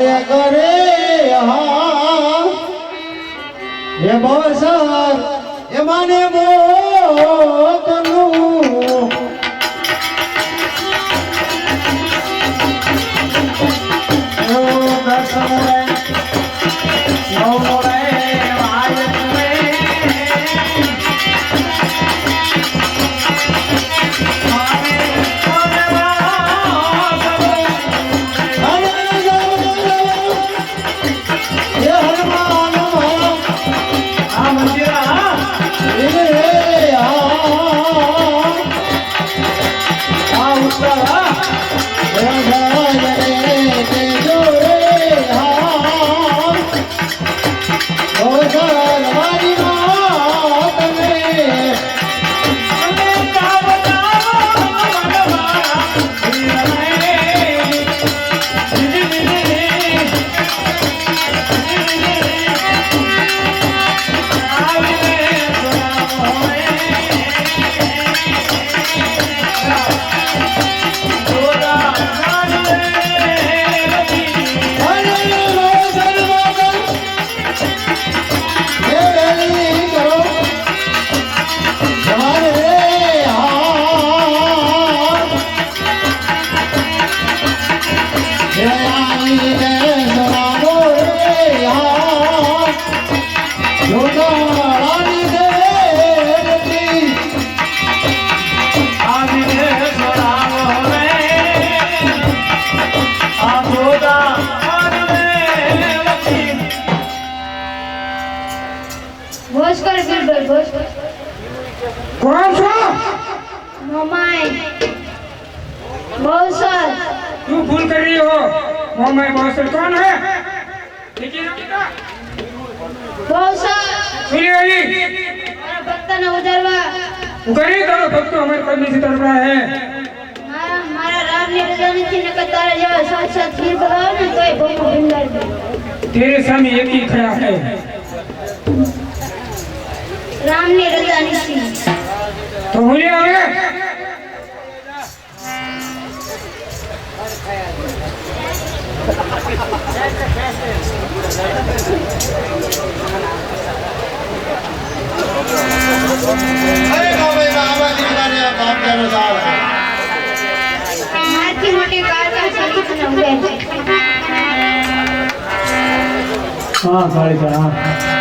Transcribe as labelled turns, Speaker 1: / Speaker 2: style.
Speaker 1: કરે એ બસર એ માને મોકલું
Speaker 2: कौन सा
Speaker 3: मोमाई बहुसर
Speaker 2: तू भूल कर रही हो मोमाई बहुसर कौन है
Speaker 3: बहुसर
Speaker 2: सुनिए अली
Speaker 3: भक्त न उजरवा
Speaker 2: उगरी करो भक्त हमारे करने से तरफ रहा है
Speaker 3: मारा राम ने रजा नहीं न कतार जाओ साथ साथ फिर भगाओ ना तो बहुत भिंगर दे
Speaker 2: तेरे सामने एक ही खड़ा है
Speaker 3: राम ने रजा नहीं
Speaker 2: तो मुझे आगे
Speaker 3: मारती मोटे कार का सही न हुए
Speaker 1: हाँ साड़ी हाँ